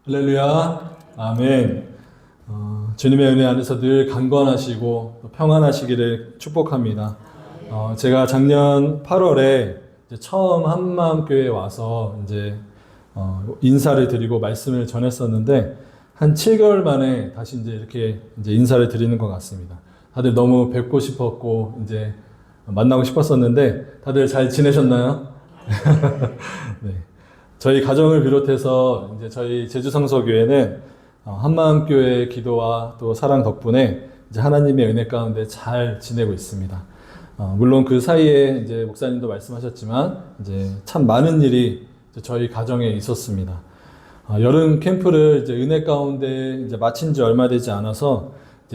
할렐루야. 아멘. 주님의 은혜 안에서 늘 강건하시고 평안하시기를 축복합니다. 제가 작년 8월에 처음 한마음교회에 와서 인사를 드리고 말씀을 전했었는데 한 7개월 만에 다시 이렇게 인사를 드리는 것 같습니다. 다들 너무 뵙고 싶었고 만나고 싶었었는데 다들 잘 지내셨나요? 네. 저희 가정을 비롯해서 저희 제주성서교회는 한마음교회의 기도와 또 사랑 덕분에 하나님의 은혜 가운데 잘 지내고 있습니다. 물론 그 사이에 목사님도 말씀하셨지만 참 많은 일이 저희 가정에 있었습니다. 여름 캠프를 은혜 가운데 마친 지 얼마 되지 않아서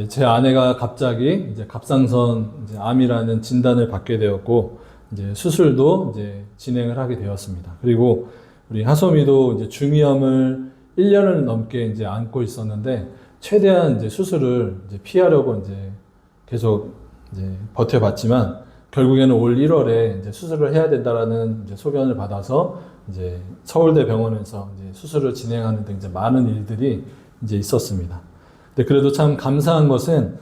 제 아내가 갑자기 갑상선 암이라는 진단을 받게 되었고 수술도 진행을 하게 되었습니다. 그리고 우리 하소미도 중이염을 1년을 넘게 안고 있었는데 최대한 수술을 피하려고 계속 버텨봤지만 결국에는 올 1월에 수술을 해야 된다라는 소견을 받아서 서울대 병원에서 수술을 진행하는 등 많은 일들이 있었습니다. 근데 그래도 참 감사한 것은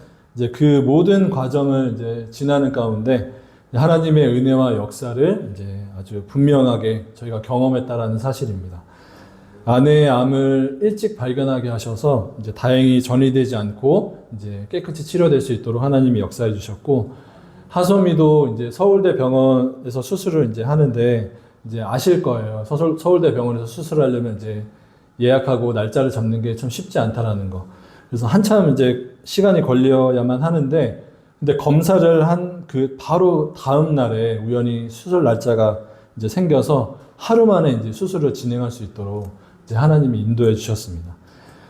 그 모든 과정을 지나는 가운데 하나님의 은혜와 역사를 아주 분명하게 저희가 경험했다라는 사실입니다. 아내의 암을 일찍 발견하게 하셔서 다행히 전이되지 않고 깨끗이 치료될 수 있도록 하나님이 역사해 주셨고, 하소미도 서울대 병원에서 수술을 하는데 아실 거예요. 서울대 병원에서 수술하려면 예약하고 날짜를 잡는 게 참 쉽지 않다라는 거. 그래서 한참 시간이 걸려야만 하는데, 근데 검사를 한 그 바로 다음 날에 우연히 수술 날짜가 생겨서 하루 만에 수술을 진행할 수 있도록 하나님이 인도해 주셨습니다.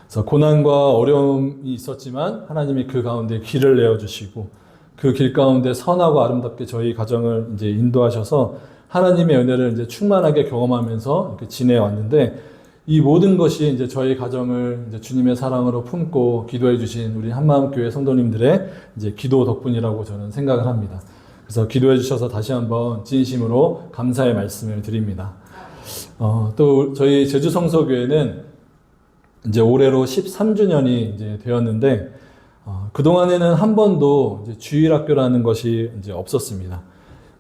그래서 고난과 어려움이 있었지만 하나님이 그 가운데 길을 내어 주시고 그 길 가운데 선하고 아름답게 저희 가정을 인도하셔서 하나님의 은혜를 충만하게 경험하면서 이렇게 지내왔는데, 이 모든 것이 저희 가정을 주님의 사랑으로 품고 기도해 주신 우리 한마음교회 성도님들의 기도 덕분이라고 저는 생각을 합니다. 그래서 기도해 주셔서 다시 한번 진심으로 감사의 말씀을 드립니다. 또 저희 제주성서교회는 올해로 13주년이 되었는데, 그동안에는 한 번도 주일학교라는 것이 없었습니다.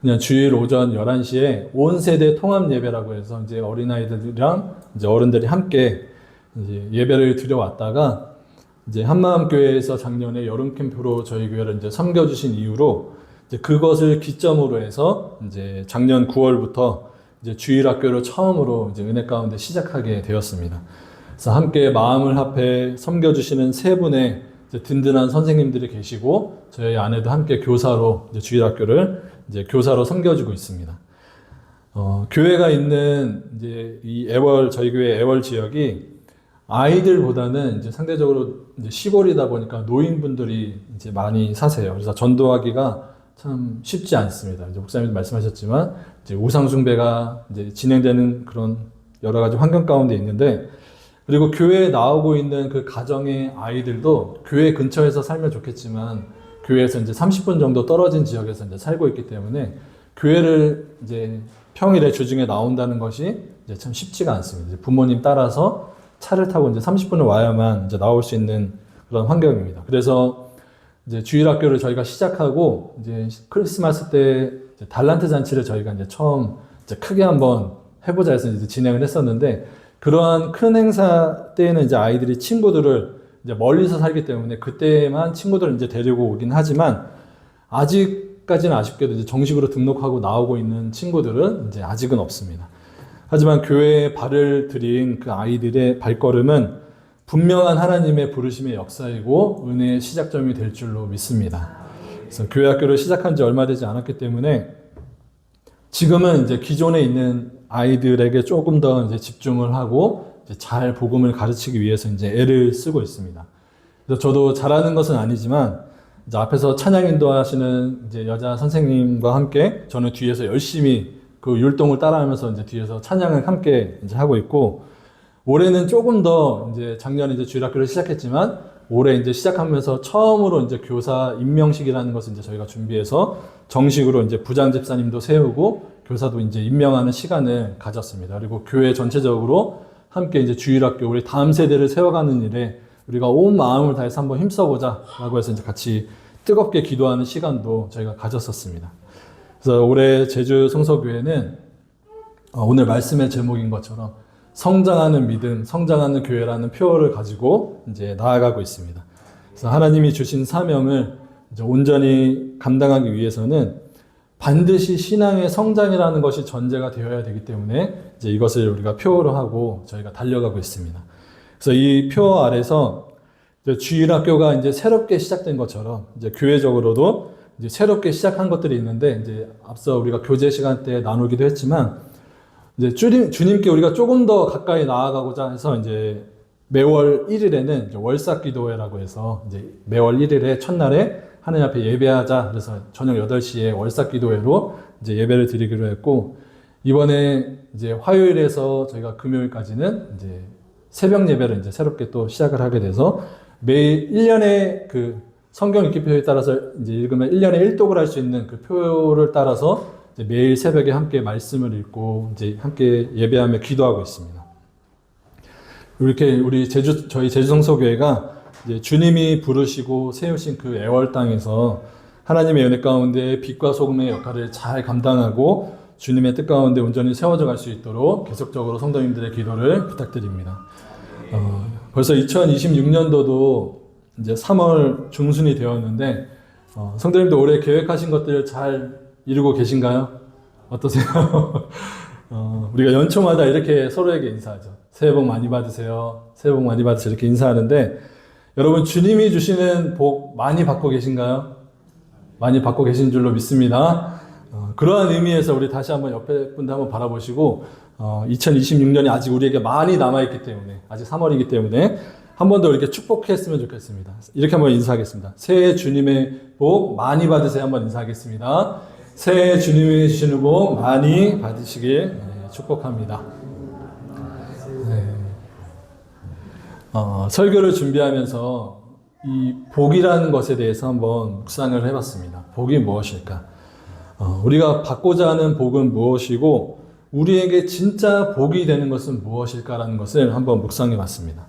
그냥 주일 오전 11시에 온 세대 통합 예배라고 해서 어린아이들이랑 어른들이 함께 예배를 드려왔다가 한마음교회에서 작년에 여름 캠프로 저희 교회를 섬겨주신 이후로 그것을 기점으로 해서 작년 9월부터 주일학교를 처음으로 은혜 가운데 시작하게 되었습니다. 그래서 함께 마음을 합해 섬겨주시는 세 분의 든든한 선생님들이 계시고 저희 아내도 함께 교사로 주일학교를 교사로 섬겨주고 있습니다. 교회가 있는 이 저희 교회 애월 지역이 아이들보다는 상대적으로 시골이다 보니까 노인분들이 많이 사세요. 그래서 전도하기가 참 쉽지 않습니다. 목사님도 말씀하셨지만 우상숭배가 진행되는 그런 여러 가지 환경 가운데 있는데, 그리고 교회에 나오고 있는 그 가정의 아이들도 교회 근처에서 살면 좋겠지만 교회에서 30분 정도 떨어진 지역에서 살고 있기 때문에 교회를 평일에 주중에 나온다는 것이 참 쉽지가 않습니다. 부모님 따라서 차를 타고 30분을 와야만 나올 수 있는 그런 환경입니다. 그래서 주일학교를 저희가 시작하고 크리스마스 때 달란트 잔치를 저희가 처음 크게 한번 해보자 해서 진행을 했었는데, 그러한 큰 행사 때에는 아이들이 친구들을 멀리서 살기 때문에 그때만 친구들을 데리고 오긴 하지만, 아직까지는 아쉽게도 정식으로 등록하고 나오고 있는 친구들은 아직은 없습니다. 하지만 교회에 발을 들인 그 아이들의 발걸음은 분명한 하나님의 부르심의 역사이고 은혜의 시작점이 될 줄로 믿습니다. 그래서 교회 학교를 시작한 지 얼마 되지 않았기 때문에 지금은 기존에 있는 아이들에게 조금 더 집중을 하고 잘 복음을 가르치기 위해서 애를 쓰고 있습니다. 그래서 저도 잘하는 것은 아니지만 앞에서 찬양 인도하시는 여자 선생님과 함께 저는 뒤에서 열심히 그 율동을 따라하면서 뒤에서 찬양을 함께 하고 있고, 올해는 조금 더 작년에 주일학교를 시작했지만 올해 시작하면서 처음으로 교사 임명식이라는 것을 저희가 준비해서 정식으로 부장 집사님도 세우고 교사도 임명하는 시간을 가졌습니다. 그리고 교회 전체적으로 함께 이제 주일학교 우리 다음 세대를 세워가는 일에 우리가 온 마음을 다해서 한번 힘써보자라고 해서 이제 같이 뜨겁게 기도하는 시간도 저희가 가졌었습니다. 그래서 올해 제주 성서교회는 오늘 말씀의 제목인 것처럼 성장하는 믿음, 성장하는 교회라는 표어를 가지고 이제 나아가고 있습니다. 그래서 하나님이 주신 사명을 이제 온전히 감당하기 위해서는 반드시 신앙의 성장이라는 것이 전제가 되어야 되기 때문에 이제 이것을 우리가 표어로 하고 저희가 달려가고 있습니다. 그래서 이 표어 아래서 이제 주일학교가 이제 새롭게 시작된 것처럼 이제 교회적으로도 이제 새롭게 시작한 것들이 있는데 이제 앞서 우리가 교제 시간 때 나누기도 했지만 이제 주님께 우리가 조금 더 가까이 나아가고자 해서 이제 매월 1일에는 이제 월삭 기도회라고 해서 이제 매월 1일에 첫날에 하나님 앞에 예배하자. 그래서 저녁 8시에 월삭 기도회로 이제 예배를 드리기로 했고, 이번에 이제 화요일에서 저희가 금요일까지는 이제 새벽 예배를 이제 새롭게 또 시작을 하게 돼서 매일 1년의 그 성경 읽기표에 따라서 이제 읽으면 1년에 1독을 할 수 있는 그 표를 따라서 이제 매일 새벽에 함께 말씀을 읽고 이제 함께 예배하며 기도하고 있습니다. 이렇게 저희 제주성서교회가 이제 주님이 부르시고 세우신 그 애월 땅에서 하나님의 은혜 가운데 빛과 소금의 역할을 잘 감당하고 주님의 뜻 가운데 온전히 세워져 갈 수 있도록 계속적으로 성도님들의 기도를 부탁드립니다. 벌써 2026년도도 이제 3월 중순이 되었는데 성도님들 올해 계획하신 것들 잘 이루고 계신가요? 어떠세요? 우리가 연초마다 이렇게 서로에게 인사하죠. 새해 복 많이 받으세요. 새해 복 많이 받으세요. 이렇게 인사하는데 여러분 주님이 주시는 복 많이 받고 계신가요? 많이 받고 계신 줄로 믿습니다. 그러한 의미에서 우리 다시 한번 옆에 분들 한번 바라보시고 2026년이 아직 우리에게 많이 남아있기 때문에 아직 3월이기 때문에 한 번 더 이렇게 축복했으면 좋겠습니다. 이렇게 한번 인사하겠습니다. 새해 주님의 복 많이 받으세요. 한번 인사하겠습니다. 새해 주님이 주시는 복 많이 받으시길 축복합니다. 설교를 준비하면서 이 복이라는 것에 대해서 한번 묵상을 해봤습니다. 복이 무엇일까? 우리가 받고자 하는 복은 무엇이고 우리에게 진짜 복이 되는 것은 무엇일까라는 것을 한번 묵상해 봤습니다.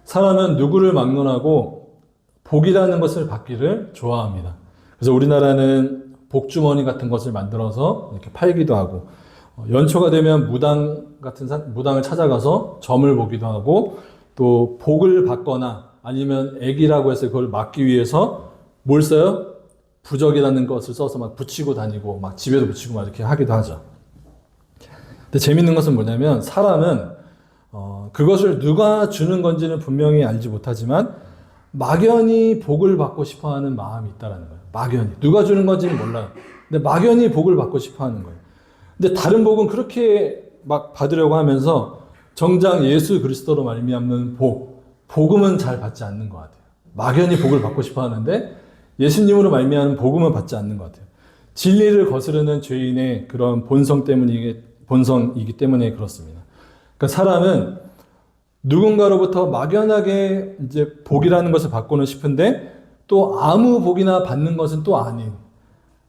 사람은 누구를 막론하고 복이라는 것을 받기를 좋아합니다. 그래서 우리나라는 복주머니 같은 것을 만들어서 이렇게 팔기도 하고 연초가 되면 무당을 찾아가서 점을 보기도 하고 또 복을 받거나 아니면 액이라고 해서 그걸 막기 위해서 뭘 써요? 부적이라는 것을 써서 막 붙이고 다니고 막 집에도 붙이고 막 이렇게 하기도 하죠. 근데 재밌는 것은 뭐냐면 사람은 그것을 누가 주는 건지는 분명히 알지 못하지만 막연히 복을 받고 싶어하는 마음이 있다는 거예요. 막연히 누가 주는 건지는 몰라요. 근데 막연히 복을 받고 싶어하는 거예요. 근데 다른 복은 그렇게 막 받으려고 하면서 정작 예수 그리스도로 말미암는 복음은 잘 받지 않는 것 같아요. 막연히 복을 받고 싶어하는데 예수님으로 말미암는 복음은 받지 않는 것 같아요. 진리를 거스르는 죄인의 그런 본성이기 때문에 그렇습니다. 그러니까 사람은 누군가로부터 막연하게 이제 복이라는 것을 받고는 싶은데 또 아무 복이나 받는 것은 또 아닌.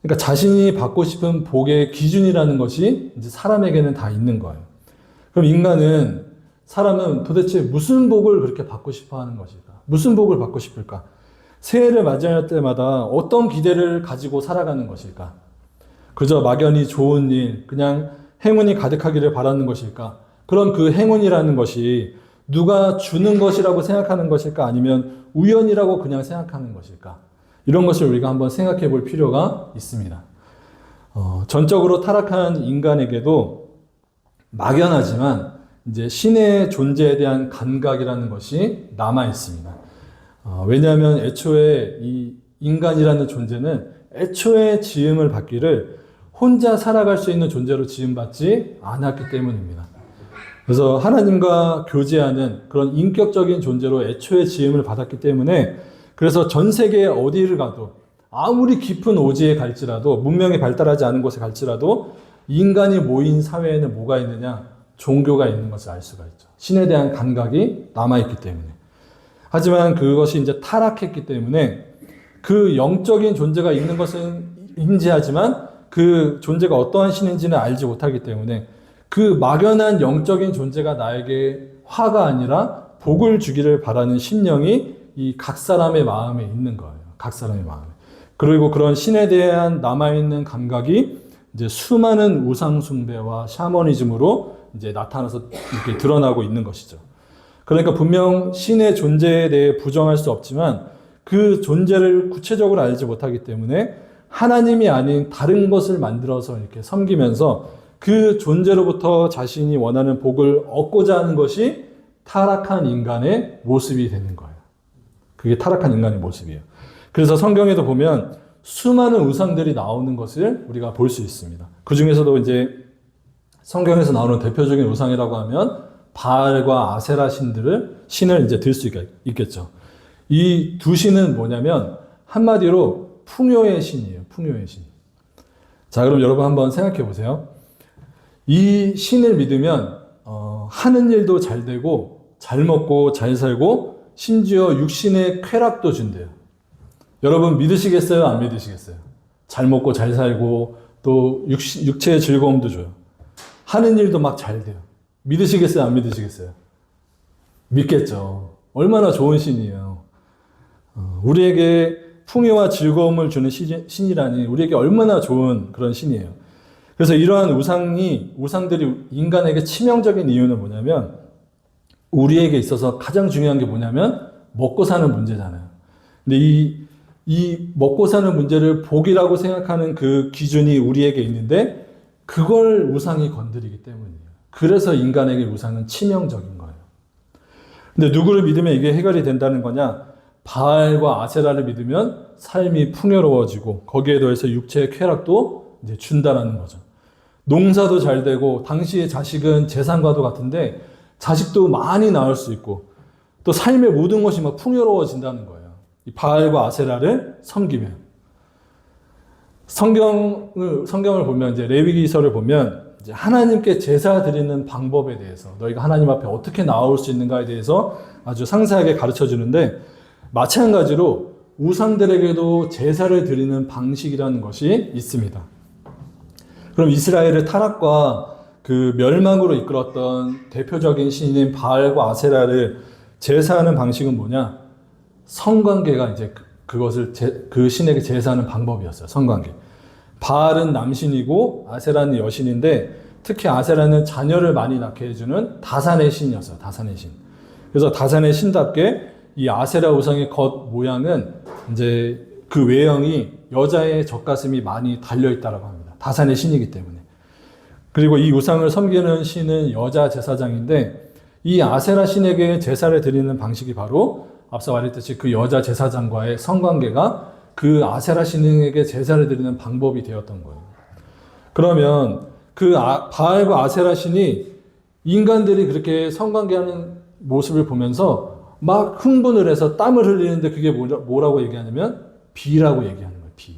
그러니까 자신이 받고 싶은 복의 기준이라는 것이 이제 사람에게는 다 있는 거예요. 그럼 사람은 도대체 무슨 복을 그렇게 받고 싶어 하는 것일까? 무슨 복을 받고 싶을까? 새해를 맞이할 때마다 어떤 기대를 가지고 살아가는 것일까? 그저 막연히 좋은 일, 그냥 행운이 가득하기를 바라는 것일까? 그럼 그 행운이라는 것이 누가 주는 것이라고 생각하는 것일까? 아니면 우연이라고 그냥 생각하는 것일까? 이런 것을 우리가 한번 생각해 볼 필요가 있습니다. 전적으로 타락한 인간에게도 막연하지만 이제 신의 존재에 대한 감각이라는 것이 남아 있습니다. 왜냐하면 애초에 이 인간이라는 존재는 애초에 지음을 받기를 혼자 살아갈 수 있는 존재로 지음받지 않았기 때문입니다. 그래서 하나님과 교제하는 그런 인격적인 존재로 애초에 지음을 받았기 때문에 그래서 전 세계 어디를 가도 아무리 깊은 오지에 갈지라도 문명이 발달하지 않은 곳에 갈지라도 인간이 모인 사회에는 뭐가 있느냐? 종교가 있는 것을 알 수가 있죠. 신에 대한 감각이 남아있기 때문에. 하지만 그것이 이제 타락했기 때문에 그 영적인 존재가 있는 것은 인지하지만 그 존재가 어떠한 신인지는 알지 못하기 때문에 그 막연한 영적인 존재가 나에게 화가 아니라 복을 주기를 바라는 심령이 이 각 사람의 마음에 있는 거예요. 각 사람의 마음에. 그리고 그런 신에 대한 남아있는 감각이 이제 수많은 우상 숭배와 샤머니즘으로 이제 나타나서 이렇게 드러나고 있는 것이죠. 그러니까 분명 신의 존재에 대해 부정할 수 없지만 그 존재를 구체적으로 알지 못하기 때문에 하나님이 아닌 다른 것을 만들어서 이렇게 섬기면서 그 존재로부터 자신이 원하는 복을 얻고자 하는 것이 타락한 인간의 모습이 되는 거예요. 그게 타락한 인간의 모습이에요. 그래서 성경에도 보면 수많은 우상들이 나오는 것을 우리가 볼 수 있습니다. 그 중에서도 이제 성경에서 나오는 대표적인 우상이라고 하면 바알과 아세라 신을 이제 들 수 있겠죠. 이 두 신은 뭐냐면 한마디로 풍요의 신이에요. 풍요의 신. 자, 그럼 여러분 한번 생각해 보세요. 이 신을 믿으면 하는 일도 잘 되고 잘 먹고 잘 살고 심지어 육신의 쾌락도 준대요. 여러분 믿으시겠어요? 안 믿으시겠어요? 잘 먹고 잘 살고 또 육체의 즐거움도 줘요. 하는 일도 막 잘 돼요. 믿으시겠어요? 안 믿으시겠어요? 믿겠죠. 얼마나 좋은 신이에요. 우리에게 풍요와 즐거움을 주는 신이라니 우리에게 얼마나 좋은 그런 신이에요. 그래서 이러한 우상들이 인간에게 치명적인 이유는 뭐냐면 우리에게 있어서 가장 중요한 게 뭐냐면 먹고 사는 문제잖아요. 근데 이 먹고 사는 문제를 복이라고 생각하는 그 기준이 우리에게 있는데 그걸 우상이 건드리기 때문이에요. 그래서 인간에게 우상은 치명적인 거예요. 근데 누구를 믿으면 이게 해결이 된다는 거냐? 바알과 아세라를 믿으면 삶이 풍요로워지고 거기에 더해서 육체의 쾌락도 이제 준다라는 거죠. 농사도 잘 되고 당시의 자식은 재산과도 같은데 자식도 많이 낳을 수 있고 또 삶의 모든 것이 막 풍요로워진다는 거예요. 이 바알과 아세라를 섬기면. 성경을 보면 이제 레위기서를 보면 이제 하나님께 제사 드리는 방법에 대해서 너희가 하나님 앞에 어떻게 나올 수 있는가에 대해서 아주 상세하게 가르쳐 주는데 마찬가지로 우상들에게도 제사를 드리는 방식이라는 것이 있습니다. 그럼 이스라엘의 타락과 그 멸망으로 이끌었던 대표적인 신인 바알과 아세라를 제사하는 방식은 뭐냐? 성관계가 이제 그것을 그 신에게 제사하는 방법이었어요. 성관계. 바알은 남신이고 아세라는 여신인데 특히 아세라는 자녀를 많이 낳게 해주는 다산의 신이었어요. 다산의 신. 그래서 다산의 신답게 이 아세라 우상의 겉 모양은 이제 그 외형이 여자의 젖가슴이 많이 달려있다라고 합니다. 다산의 신이기 때문에. 그리고 이 우상을 섬기는 신은 여자 제사장인데 이 아세라 신에게 제사를 드리는 방식이 바로 앞서 말했듯이 그 여자 제사장과의 성관계가 그 아세라 신에게 제사를 드리는 방법이 되었던 거예요. 그러면 그 바알과 아세라 신이 인간들이 그렇게 성관계하는 모습을 보면서 막 흥분을 해서 땀을 흘리는데 그게 뭐라고 얘기하냐면 비라고 얘기하는 거예요. 비.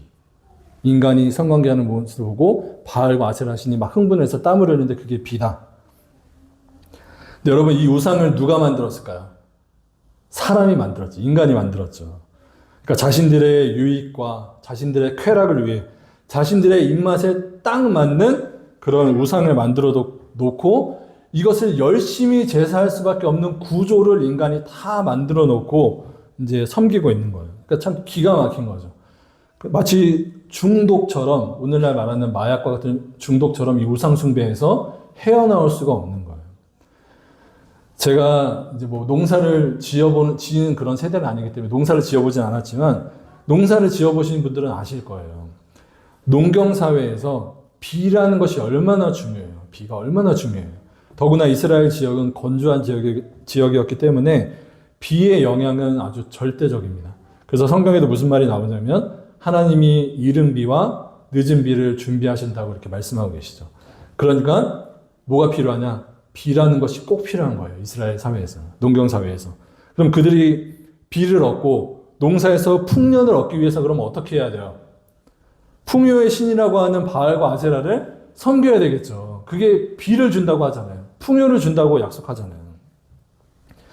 인간이 성관계하는 모습을 보고 바알과 아세라 신이 막 흥분해서 땀을 흘리는데 그게 비다. 근데 여러분 이 우상을 누가 만들었을까요? 사람이 만들었죠. 인간이 만들었죠. 그러니까 자신들의 유익과 자신들의 쾌락을 위해 자신들의 입맛에 딱 맞는 그런 우상을 만들어 놓고 이것을 열심히 제사할 수밖에 없는 구조를 인간이 다 만들어 놓고 이제 섬기고 있는 거예요. 그러니까 참 기가 막힌 거죠. 마치 중독처럼 오늘날 말하는 마약과 같은 중독처럼 이 우상 숭배에서 헤어나올 수가 없는 거예요. 제가 이제 뭐 농사를 지은 그런 세대는 아니기 때문에 농사를 지어보진 않았지만 농사를 지어보신 분들은 아실 거예요. 농경사회에서 비라는 것이 얼마나 중요해요. 비가 얼마나 중요해요. 더구나 이스라엘 지역은 건조한 지역이었기 때문에 비의 영향은 아주 절대적입니다. 그래서 성경에도 무슨 말이 나오냐면 하나님이 이른 비와 늦은 비를 준비하신다고 이렇게 말씀하고 계시죠. 그러니까 뭐가 필요하냐? 비라는 것이 꼭 필요한 거예요. 이스라엘 사회에서, 농경사회에서. 그럼 그들이 비를 얻고 농사에서 풍년을 얻기 위해서 그러면 어떻게 해야 돼요? 풍요의 신이라고 하는 바알과 아세라를 섬겨야 되겠죠. 그게 비를 준다고 하잖아요. 풍요를 준다고 약속하잖아요.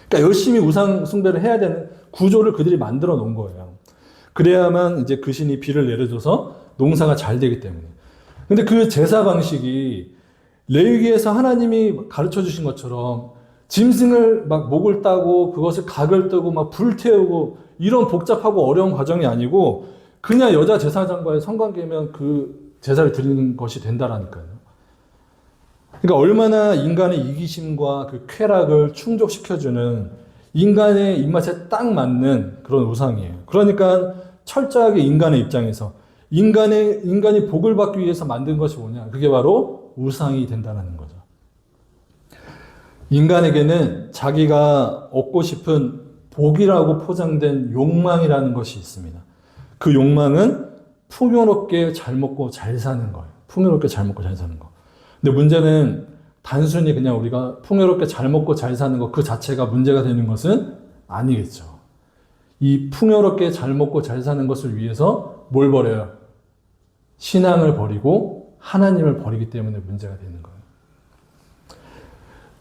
그러니까 열심히 우상 숭배를 해야 되는 구조를 그들이 만들어 놓은 거예요. 그래야만 이제 그 신이 비를 내려줘서 농사가 잘 되기 때문에. 근데 그 제사 방식이 레위기에서 하나님이 가르쳐 주신 것처럼 짐승을 막 목을 따고 그것을 각을 뜨고 막 불태우고 이런 복잡하고 어려운 과정이 아니고 그냥 여자 제사장과의 성관계면 그 제사를 드리는 것이 된다라니까요. 그러니까 얼마나 인간의 이기심과 그 쾌락을 충족시켜주는 인간의 입맛에 딱 맞는 그런 우상이에요. 그러니까 철저하게 인간의 입장에서 인간이 복을 받기 위해서 만든 것이 뭐냐? 그게 바로 우상이 된다는 거죠. 인간에게는 자기가 얻고 싶은 복이라고 포장된 욕망이라는 것이 있습니다. 그 욕망은 풍요롭게 잘 먹고 잘 사는 거예요. 풍요롭게 잘 먹고 잘 사는 거. 근데 문제는 단순히 그냥 우리가 풍요롭게 잘 먹고 잘 사는 것 그 자체가 문제가 되는 것은 아니겠죠. 이 풍요롭게 잘 먹고 잘 사는 것을 위해서 뭘 버려요? 신앙을 버리고 하나님을 버리기 때문에 문제가 되는 거예요.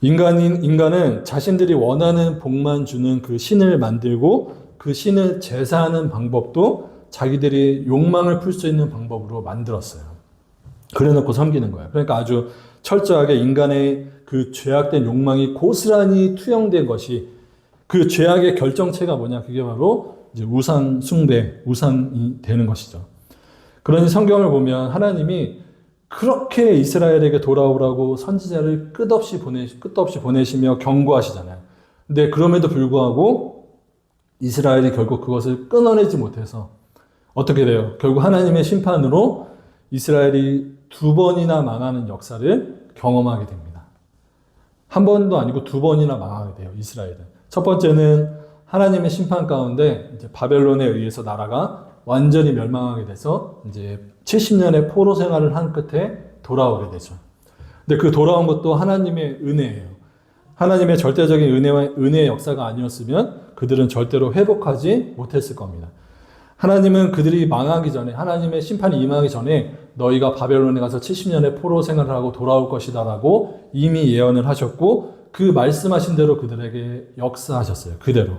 인간은 자신들이 원하는 복만 주는 그 신을 만들고 그 신을 제사하는 방법도 자기들이 욕망을 풀 수 있는 방법으로 만들었어요. 그래놓고 섬기는 거예요. 그러니까 아주 철저하게 인간의 그 죄악된 욕망이 고스란히 투영된 것이 그 죄악의 결정체가 뭐냐? 그게 바로 이제 우상 숭배, 우상이 되는 것이죠. 그러니 성경을 보면 하나님이 그렇게 이스라엘에게 돌아오라고 선지자를 끝없이 보내시며 경고하시잖아요. 근데 그럼에도 불구하고 이스라엘이 결국 그것을 끊어내지 못해서 어떻게 돼요? 결국 하나님의 심판으로 이스라엘이 2번이나 망하는 역사를 경험하게 됩니다. 한 번도 아니고 2번이나 망하게 돼요, 이스라엘은. 첫 번째는 하나님의 심판 가운데 이제 바벨론에 의해서 나라가 완전히 멸망하게 돼서 이제 70년의 포로 생활을 한 끝에 돌아오게 되죠. 근데 그 돌아온 것도 하나님의 은혜예요. 하나님의 절대적인 은혜의 역사가 아니었으면 그들은 절대로 회복하지 못했을 겁니다. 하나님은 그들이 망하기 전에, 하나님의 심판이 임하기 전에 너희가 바벨론에 가서 70년의 포로 생활을 하고 돌아올 것이다 라고 이미 예언을 하셨고 그 말씀하신 대로 그들에게 역사하셨어요. 그대로.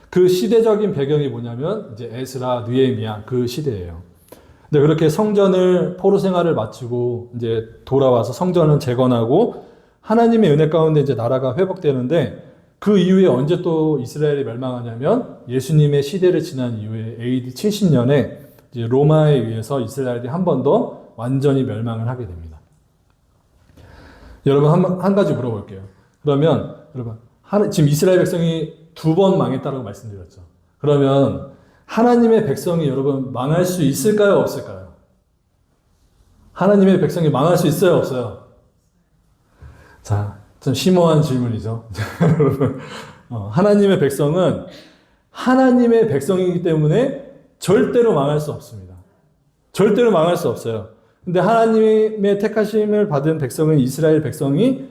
그 시대적인 배경이 뭐냐면 이제 에스라, 느헤미야 그 시대예요. 근데 그렇게 성전을 포로 생활을 마치고 이제 돌아와서 성전을 재건하고 하나님의 은혜 가운데 이제 나라가 회복되는데 그 이후에 언제 또 이스라엘이 멸망하냐면 예수님의 시대를 지난 이후에 AD 70년에 이제 로마에 의해서 이스라엘이 한 번 더 완전히 멸망을 하게 됩니다. 여러분 한 가지 물어볼게요. 그러면 여러분 지금 이스라엘 백성이 2번 망했다라고 말씀드렸죠. 그러면 하나님의 백성이 여러분 망할 수 있을까요? 없을까요? 하나님의 백성이 망할 수 있어요? 없어요? 자, 좀 심오한 질문이죠. 하나님의 백성은 하나님의 백성이기 때문에 절대로 망할 수 없습니다. 절대로 망할 수 없어요. 근데 하나님의 택하심을 받은 백성은 이스라엘 백성이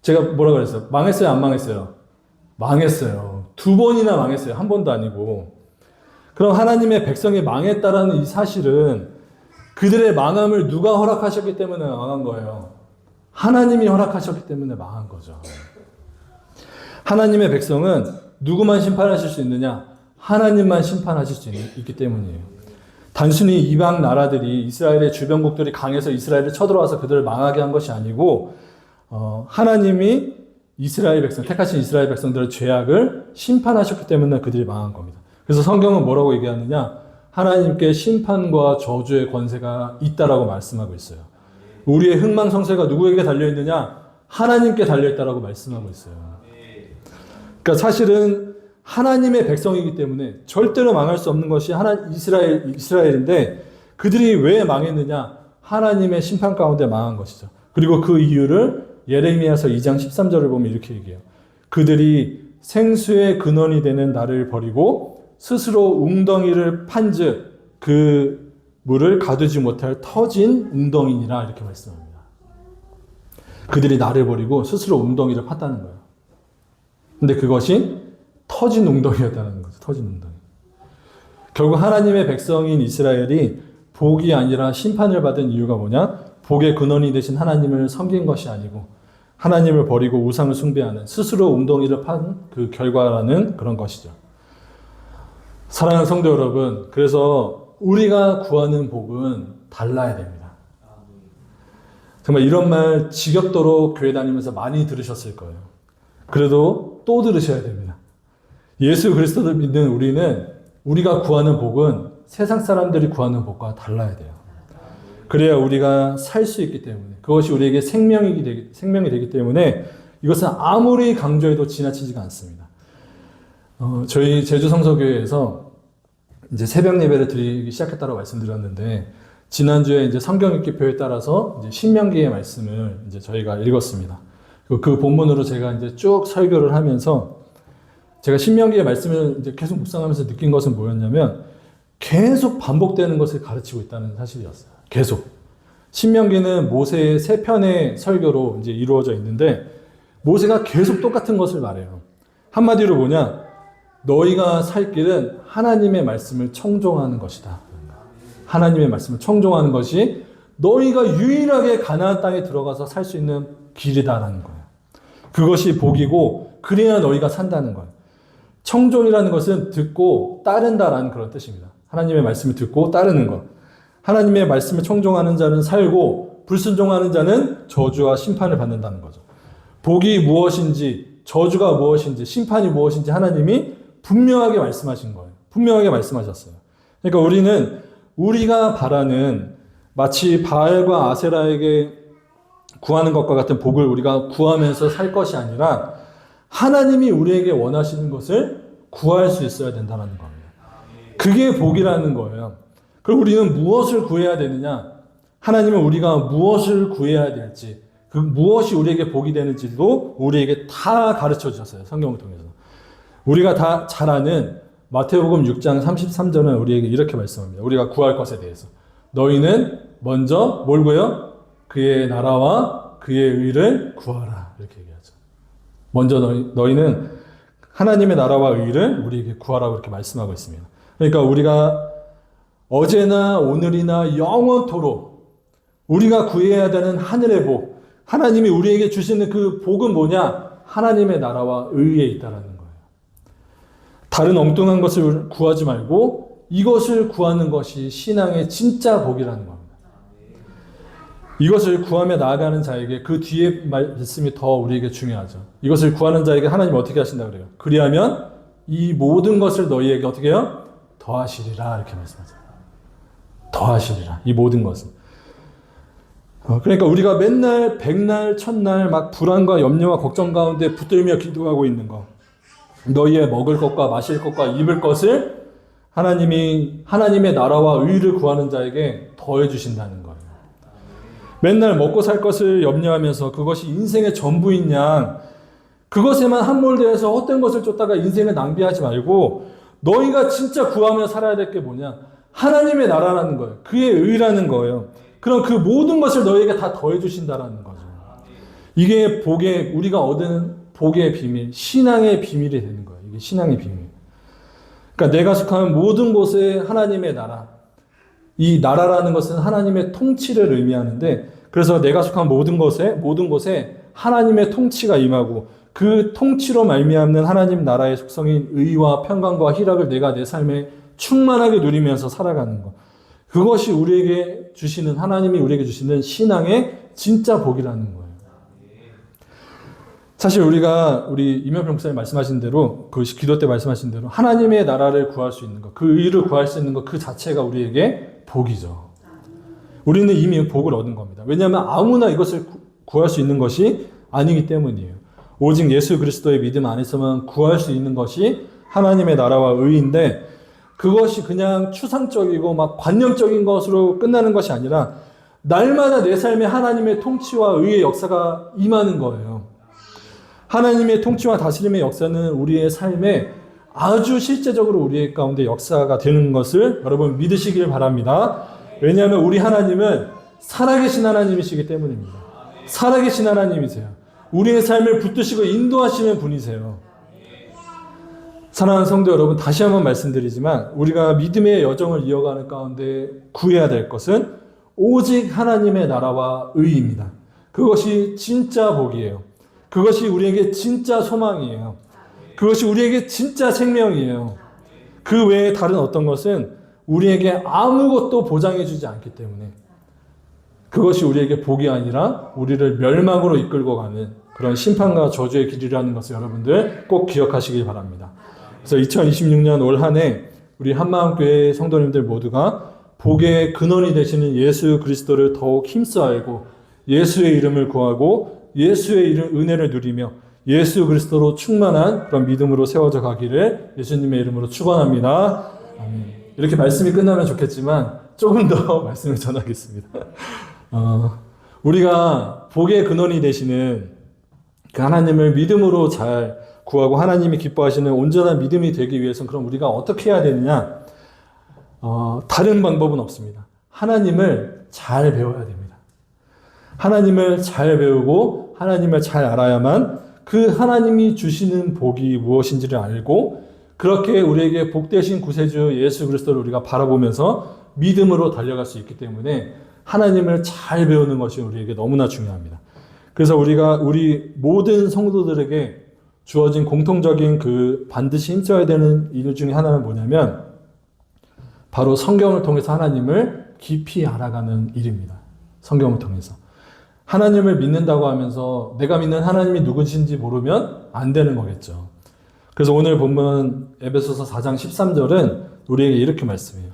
제가 뭐라 그랬어요? 망했어요? 안 망했어요? 망했어요. 2번이나 망했어요. 한 번도 아니고. 그럼 하나님의 백성이 망했다라는 이 사실은 그들의 망함을 누가 허락하셨기 때문에 망한 거예요? 하나님이 허락하셨기 때문에 망한 거죠. 하나님의 백성은 누구만 심판하실 수 있느냐? 하나님만 심판하실 수 있기 때문이에요. 단순히 이방 나라들이 이스라엘의 주변국들이 강해서 이스라엘을 쳐들어와서 그들을 망하게 한 것이 아니고 하나님이 이스라엘 백성, 택하신 이스라엘 백성들의 죄악을 심판하셨기 때문에 그들이 망한 겁니다. 그래서 성경은 뭐라고 얘기하느냐? 하나님께 심판과 저주의 권세가 있다라고 말씀하고 있어요. 우리의 흥망성쇠가 누구에게 달려있느냐? 하나님께 달려있다라고 말씀하고 있어요. 그러니까 사실은 하나님의 백성이기 때문에 절대로 망할 수 없는 것이 이스라엘인데 그들이 왜 망했느냐? 하나님의 심판 가운데 망한 것이죠. 그리고 그 이유를 예레미야서 2장 13절을 보면 이렇게 얘기해요. 그들이 생수의 근원이 되는 나를 버리고 스스로 웅덩이를 판즉 그 물을 가두지 못할 터진 웅덩이니라 이렇게 말씀합니다. 그들이 나를 버리고 스스로 웅덩이를 팠다는 거예요. 근데 그것이 터진 웅덩이였다는 거죠. 터진 웅덩이. 결국 하나님의 백성인 이스라엘이 복이 아니라 심판을 받은 이유가 뭐냐? 복의 근원이 되신 하나님을 섬긴 것이 아니고 하나님을 버리고 우상을 숭배하는 스스로 웅덩이를 판 그 결과라는 그런 것이죠. 사랑하는 성도 여러분, 그래서 우리가 구하는 복은 달라야 됩니다. 정말 이런 말 지겹도록 교회 다니면서 많이 들으셨을 거예요. 그래도 또 들으셔야 됩니다. 예수 그리스도를 믿는 우리는 우리가 구하는 복은 세상 사람들이 구하는 복과 달라야 돼요. 그래야 우리가 살 수 있기 때문에, 그것이 우리에게 생명이 되기 때문에 이것은 아무리 강조해도 지나치지가 않습니다. 저희 제주 성서교회에서 이제 새벽 예배를 드리기 시작했다고 말씀드렸는데, 지난주에 이제 성경 읽기표에 따라서 이제 신명기의 말씀을 이제 저희가 읽었습니다. 그 본문으로 제가 이제 쭉 설교를 하면서 제가 신명기의 말씀을 이제 계속 묵상하면서 느낀 것은 뭐였냐면, 계속 반복되는 것을 가르치고 있다는 사실이었어요. 계속. 신명기는 모세의 3편의 설교로 이제 이루어져 있는데, 모세가 계속 똑같은 것을 말해요. 한마디로 뭐냐? 너희가 살 길은 하나님의 말씀을 청종하는 것이다. 하나님의 말씀을 청종하는 것이 너희가 유일하게 가나안 땅에 들어가서 살 수 있는 길이다라는 거예요. 그것이 복이고 그래야 너희가 산다는 거예요. 청종이라는 것은 듣고 따른다라는 그런 뜻입니다. 하나님의 말씀을 듣고 따르는 것. 하나님의 말씀을 청종하는 자는 살고 불순종하는 자는 저주와 심판을 받는다는 거죠. 복이 무엇인지, 저주가 무엇인지, 심판이 무엇인지 하나님이 분명하게 말씀하신 거예요. 분명하게 말씀하셨어요. 그러니까 우리는 우리가 바라는 마치 바알과 아세라에게 구하는 것과 같은 복을 우리가 구하면서 살 것이 아니라 하나님이 우리에게 원하시는 것을 구할 수 있어야 된다는 겁니다. 그게 복이라는 거예요. 그럼 우리는 무엇을 구해야 되느냐? 하나님은 우리가 무엇을 구해야 될지, 그 무엇이 우리에게 복이 되는지도 우리에게 다 가르쳐 주셨어요. 성경을 통해서. 우리가 다 잘 아는 마태복음 6장 33절은 우리에게 이렇게 말씀합니다. 우리가 구할 것에 대해서. 너희는 먼저 뭘 구해요? 그의 나라와 그의 의를 구하라. 이렇게 얘기하죠. 먼저 너희는 하나님의 나라와 의를 우리에게 구하라고 이렇게 말씀하고 있습니다. 그러니까 우리가 어제나 오늘이나 영원토록 우리가 구해야 되는 하늘의 복, 하나님이 우리에게 주시는 그 복은 뭐냐? 하나님의 나라와 의에 있다라는 거예요. 다른 엉뚱한 것을 구하지 말고 이것을 구하는 것이 신앙의 진짜 복이라는 겁니다. 이것을 구하며 나아가는 자에게 그 뒤에 말씀이 더 우리에게 중요하죠. 이것을 구하는 자에게 하나님 어떻게 하신다 그래요? 그리하면 이 모든 것을 너희에게 어떻게 해요? 더하시리라 이렇게 말씀하세요. 더하시리라. 이 모든 것을. 그러니까 우리가 맨날 백날 첫날 막 불안과 염려와 걱정 가운데 붙들며 기도하고 있는 거, 너희의 먹을 것과 마실 것과 입을 것을 하나님의 나라와 의를 구하는 자에게 더해 주신다는 거예요. 맨날 먹고 살 것을 염려하면서 그것이 인생의 전부인 양 그것에만 함몰되어서 헛된 것을 쫓다가 인생을 낭비하지 말고 너희가 진짜 구하며 살아야 될 게 뭐냐? 하나님의 나라라는 거예요. 그의 의라는 거예요. 그럼 그 모든 것을 너희에게 다 더해 주신다라는 거죠. 이게 우리가 얻은 복의 비밀, 신앙의 비밀이 되는 거예요. 이게 신앙의 비밀. 그러니까 내가 속한 모든 곳에 하나님의 나라. 이 나라라는 것은 하나님의 통치를 의미하는데, 그래서 내가 속한 모든 곳에 하나님의 통치가 임하고 그 통치로 말미암는 하나님 나라의 속성인 의와 평강과 희락을 내가 내 삶에 충만하게 누리면서 살아가는 것. 그것이 하나님이 우리에게 주시는 신앙의 진짜 복이라는 거예요. 사실 우리 이명평 목사님 말씀하신 대로, 그 기도 때 말씀하신 대로 하나님의 나라를 구할 수 있는 것, 그 의를 구할 수 있는 것, 그 자체가 우리에게 복이죠. 우리는 이미 복을 얻은 겁니다. 왜냐하면 아무나 이것을 구할 수 있는 것이 아니기 때문이에요. 오직 예수 그리스도의 믿음 안에서만 구할 수 있는 것이 하나님의 나라와 의인데, 그것이 그냥 추상적이고 막 관념적인 것으로 끝나는 것이 아니라 날마다 내 삶에 하나님의 통치와 의의 역사가 임하는 거예요. 하나님의 통치와 다스림의 역사는 우리의 삶에 아주 실제적으로 우리 가운데 역사가 되는 것을 여러분 믿으시길 바랍니다. 왜냐하면 우리 하나님은 살아계신 하나님이시기 때문입니다. 살아계신 하나님이세요. 우리의 삶을 붙드시고 인도하시는 분이세요. 사랑하는 성도 여러분, 다시 한번 말씀드리지만 우리가 믿음의 여정을 이어가는 가운데 구해야 될 것은 오직 하나님의 나라와 의입니다. 그것이 진짜 복이에요. 그것이 우리에게 진짜 소망이에요. 그것이 우리에게 진짜 생명이에요. 그 외에 다른 어떤 것은 우리에게 아무것도 보장해 주지 않기 때문에, 그것이 우리에게 복이 아니라 우리를 멸망으로 이끌고 가는 그런 심판과 저주의 길이라는 것을 여러분들 꼭 기억하시길 바랍니다. 그래서 2026년 올 한 해 우리 한마음교회 성도님들 모두가 복의 근원이 되시는 예수 그리스도를 더욱 힘써 알고 예수의 이름을 구하고 예수의 은혜를 누리며 예수 그리스도로 충만한 그런 믿음으로 세워져 가기를 예수님의 이름으로 축원합니다. 아멘. 이렇게 말씀이 끝나면 좋겠지만 조금 더 말씀을 전하겠습니다. 우리가 복의 근원이 되시는 그 하나님을 믿음으로 잘 구하고 하나님이 기뻐하시는 온전한 믿음이 되기 위해서는 그럼 우리가 어떻게 해야 되느냐? 다른 방법은 없습니다. 하나님을 잘 배워야 됩니다. 하나님을 잘 배우고 하나님을 잘 알아야만 그 하나님이 주시는 복이 무엇인지를 알고 그렇게 우리에게 복되신 구세주 예수 그리스도를 우리가 바라보면서 믿음으로 달려갈 수 있기 때문에 하나님을 잘 배우는 것이 우리에게 너무나 중요합니다. 그래서 우리 모든 성도들에게 주어진 공통적인 그 반드시 힘써야 되는 일 중에 하나는 뭐냐면 바로 성경을 통해서 하나님을 깊이 알아가는 일입니다. 성경을 통해서. 하나님을 믿는다고 하면서 내가 믿는 하나님이 누구신지 모르면 안 되는 거겠죠. 그래서 오늘 본문 에베소서 4장 13절은 우리에게 이렇게 말씀해요.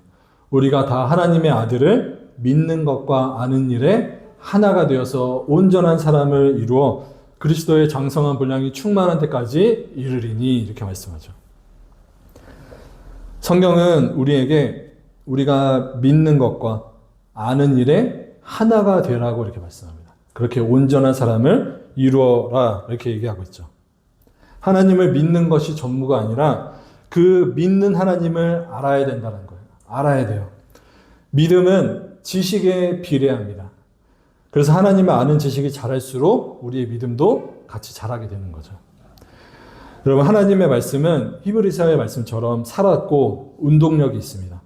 우리가 다 하나님의 아들을 믿는 것과 아는 일에 하나가 되어서 온전한 사람을 이루어 그리스도의 장성한 분량이 충만한 때까지 이르리니 이렇게 말씀하죠. 성경은 우리에게 우리가 믿는 것과 아는 일에 하나가 되라고 이렇게 말씀합니다. 그렇게 온전한 사람을 이루어라 이렇게 얘기하고 있죠. 하나님을 믿는 것이 전부가 아니라 그 믿는 하나님을 알아야 된다는 거예요. 알아야 돼요. 믿음은 지식에 비례합니다. 그래서 하나님을 아는 지식이 자랄수록 우리의 믿음도 같이 자라게 되는 거죠. 여러분 하나님의 말씀은 히브리서의 말씀처럼 살았고 운동력이 있습니다.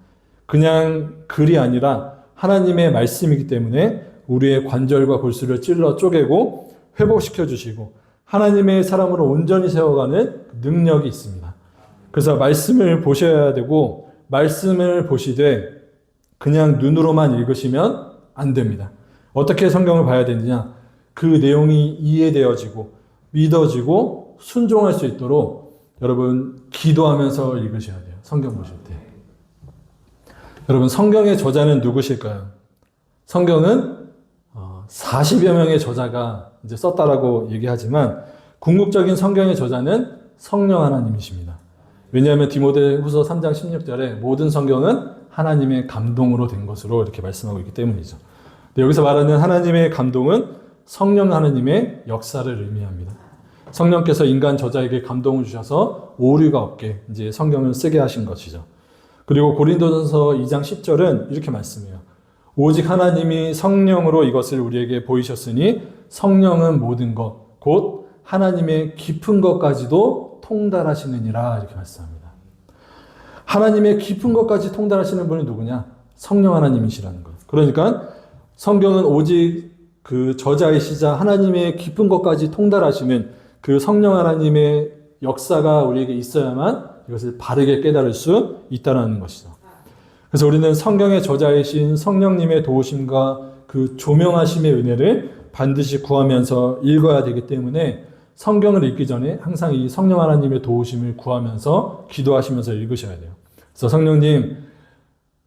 그냥 글이 아니라 하나님의 말씀이기 때문에 우리의 관절과 골수를 찔러 쪼개고 회복시켜 주시고 하나님의 사람으로 온전히 세워가는 능력이 있습니다. 그래서 말씀을 보셔야 되고 말씀을 보시되 그냥 눈으로만 읽으시면 안 됩니다. 어떻게 성경을 봐야 되느냐? 그 내용이 이해되어지고 믿어지고 순종할 수 있도록 여러분 기도하면서 읽으셔야 돼요. 성경 보실 때. 여러분 성경의 저자는 누구실까요? 성경은 40여 명의 저자가 이제 썼다라고 얘기하지만 궁극적인 성경의 저자는 성령 하나님이십니다. 왜냐하면 디모데후서 3장 16절에 모든 성경은 하나님의 감동으로 된 것으로 이렇게 말씀하고 있기 때문이죠. 여기서 말하는 하나님의 감동은 성령 하나님의 역사를 의미합니다. 성령께서 인간 저자에게 감동을 주셔서 오류가 없게 이제 성경을 쓰게 하신 것이죠. 그리고 고린도전서 2장 10절은 이렇게 말씀해요. 오직 하나님이 성령으로 이것을 우리에게 보이셨으니 성령은 모든 것, 곧 하나님의 깊은 것까지도 통달하시느니라 이렇게 말씀합니다. 하나님의 깊은 것까지 통달하시는 분이 누구냐? 성령 하나님이시라는 거예요. 그러니까 성경은 오직 그 저자이시자 하나님의 깊은 것까지 통달하시는 그 성령 하나님의 역사가 우리에게 있어야만 이것을 바르게 깨달을 수 있다는 것이죠. 그래서 우리는 성경의 저자이신 성령님의 도우심과 그 조명하심의 은혜를 반드시 구하면서 읽어야 되기 때문에 성경을 읽기 전에 항상 이 성령 하나님의 도우심을 구하면서 기도하시면서 읽으셔야 돼요. 그래서 성령님,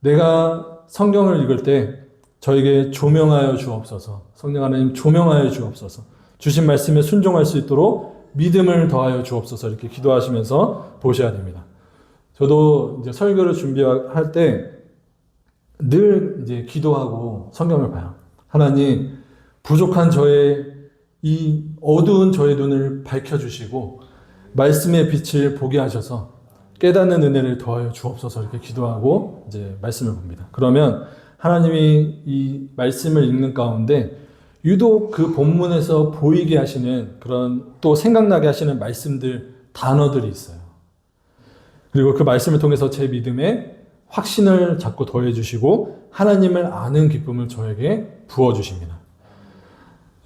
내가 성경을 읽을 때 저에게 조명하여 주옵소서. 성령 하나님 조명하여 주옵소서. 주신 말씀에 순종할 수 있도록 믿음을 더하여 주옵소서. 이렇게 기도하시면서 보셔야 됩니다. 저도 이제 설교를 준비할 때 늘 이제 기도하고 성경을 봐요. 하나님, 부족한 저의 이 어두운 저의 눈을 밝혀주시고 말씀의 빛을 보게 하셔서 깨닫는 은혜를 더하여 주옵소서 이렇게 기도하고 이제 말씀을 봅니다. 그러면 하나님이 이 말씀을 읽는 가운데 유독 그 본문에서 보이게 하시는 그런 또 생각나게 하시는 말씀들, 단어들이 있어요. 그리고 그 말씀을 통해서 제 믿음에 확신을 자꾸 더해주시고 하나님을 아는 기쁨을 저에게 부어주십니다.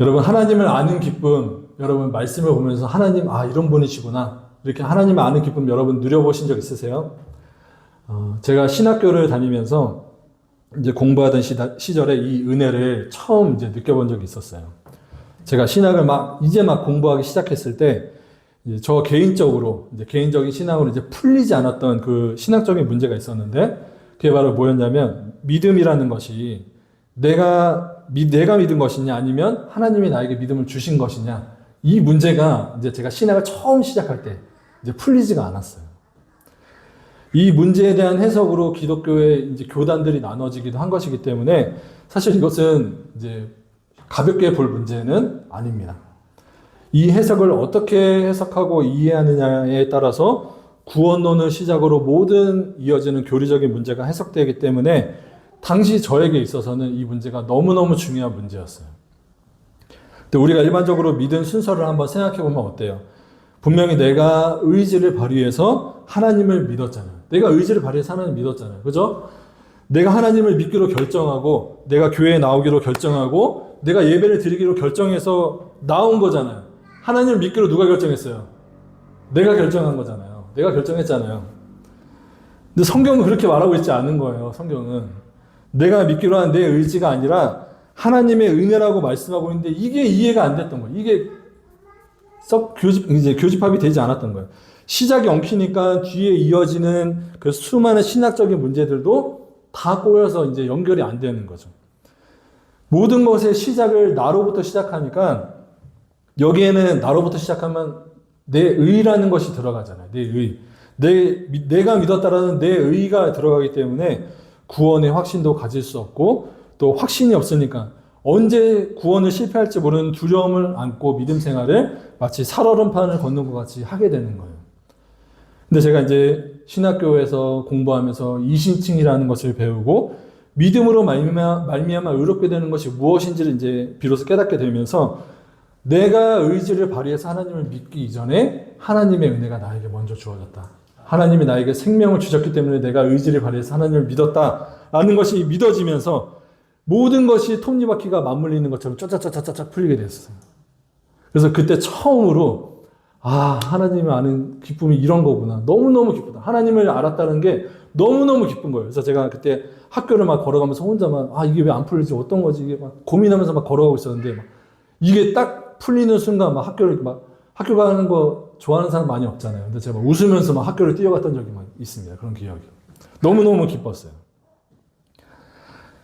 여러분 하나님을 아는 기쁨, 여러분 말씀을 보면서 하나님 이런 분이시구나 이렇게 하나님을 아는 기쁨 여러분 누려보신 적 있으세요? 제가 신학교를 다니면서 이제 공부하던 시절에 이 은혜를 처음 이제 느껴본 적이 있었어요. 제가 신학을 이제 막 공부하기 시작했을 때, 이제 저 개인적으로, 이제 개인적인 신앙으로 이제 풀리지 않았던 그 신학적인 문제가 있었는데, 그게 바로 뭐였냐면, 믿음이라는 것이 내가 믿은 것이냐, 아니면 하나님이 나에게 믿음을 주신 것이냐, 이 문제가 이제 제가 신학을 처음 시작할 때 이제 풀리지가 않았어요. 이 문제에 대한 해석으로 기독교의 이제 교단들이 나눠지기도 한 것이기 때문에 사실 이것은 이제 가볍게 볼 문제는 아닙니다. 이 해석을 어떻게 해석하고 이해하느냐에 따라서 구원론을 시작으로 모든 이어지는 교리적인 문제가 해석되기 때문에 당시 저에게 있어서는 이 문제가 너무너무 중요한 문제였어요. 근데 우리가 일반적으로 믿음 순서를 한번 생각해 보면 어때요? 분명히 내가 의지를 발휘해서 하나님을 믿었잖아요. 내가 의지를 발휘해서 하나님을 믿었잖아요. 그죠? 내가 하나님을 믿기로 결정하고, 내가 교회에 나오기로 결정하고, 내가 예배를 드리기로 결정해서 나온 거잖아요. 하나님을 믿기로 누가 결정했어요? 내가 결정한 거잖아요. 내가 결정했잖아요. 근데 성경은 그렇게 말하고 있지 않은 거예요. 성경은. 내가 믿기로 한 내 의지가 아니라 하나님의 은혜라고 말씀하고 있는데 이게 이해가 안 됐던 거예요. 이게 썩 교집합이 되지 않았던 거예요. 시작이 엉키니까 뒤에 이어지는 그 수많은 신학적인 문제들도 다 꼬여서 이제 연결이 안 되는 거죠. 모든 것의 시작을 나로부터 시작하니까 여기에는 나로부터 시작하면 내 의라는 것이 들어가잖아요. 내 의. 내가 믿었다라는 내 의가 들어가기 때문에 구원의 확신도 가질 수 없고 또 확신이 없으니까 언제 구원을 실패할지 모르는 두려움을 안고 믿음 생활을 마치 살얼음판을 걷는 것 같이 하게 되는 거예요. 근데 제가 이제 신학교에서 공부하면서 이신칭이라는 것을 배우고 믿음으로 말미암아 의롭게 되는 것이 무엇인지를 이제 비로소 깨닫게 되면서 내가 의지를 발휘해서 하나님을 믿기 이전에 하나님의 은혜가 나에게 먼저 주어졌다. 하나님이 나에게 생명을 주셨기 때문에 내가 의지를 발휘해서 하나님을 믿었다라는 것이 믿어지면서 모든 것이 톱니바퀴가 맞물리는 것처럼 쫙쫙쫙쫙쫙 풀리게 됐어요. 그래서 그때 처음으로 하나님을 아는 기쁨이 이런 거구나. 너무너무 기쁘다. 하나님을 알았다는 게 너무너무 기쁜 거예요. 그래서 제가 그때 학교를 막 걸어가면서 혼자만 이게 왜 안 풀리지? 어떤 거지? 이게 막 고민하면서 막 걸어가고 있었는데 이게 딱 풀리는 순간 학교 가는 거 좋아하는 사람 많이 없잖아요. 근데 제가 막 웃으면서 막 학교를 뛰어갔던 적이 막 있습니다. 그런 기억이. 너무너무 기뻤어요.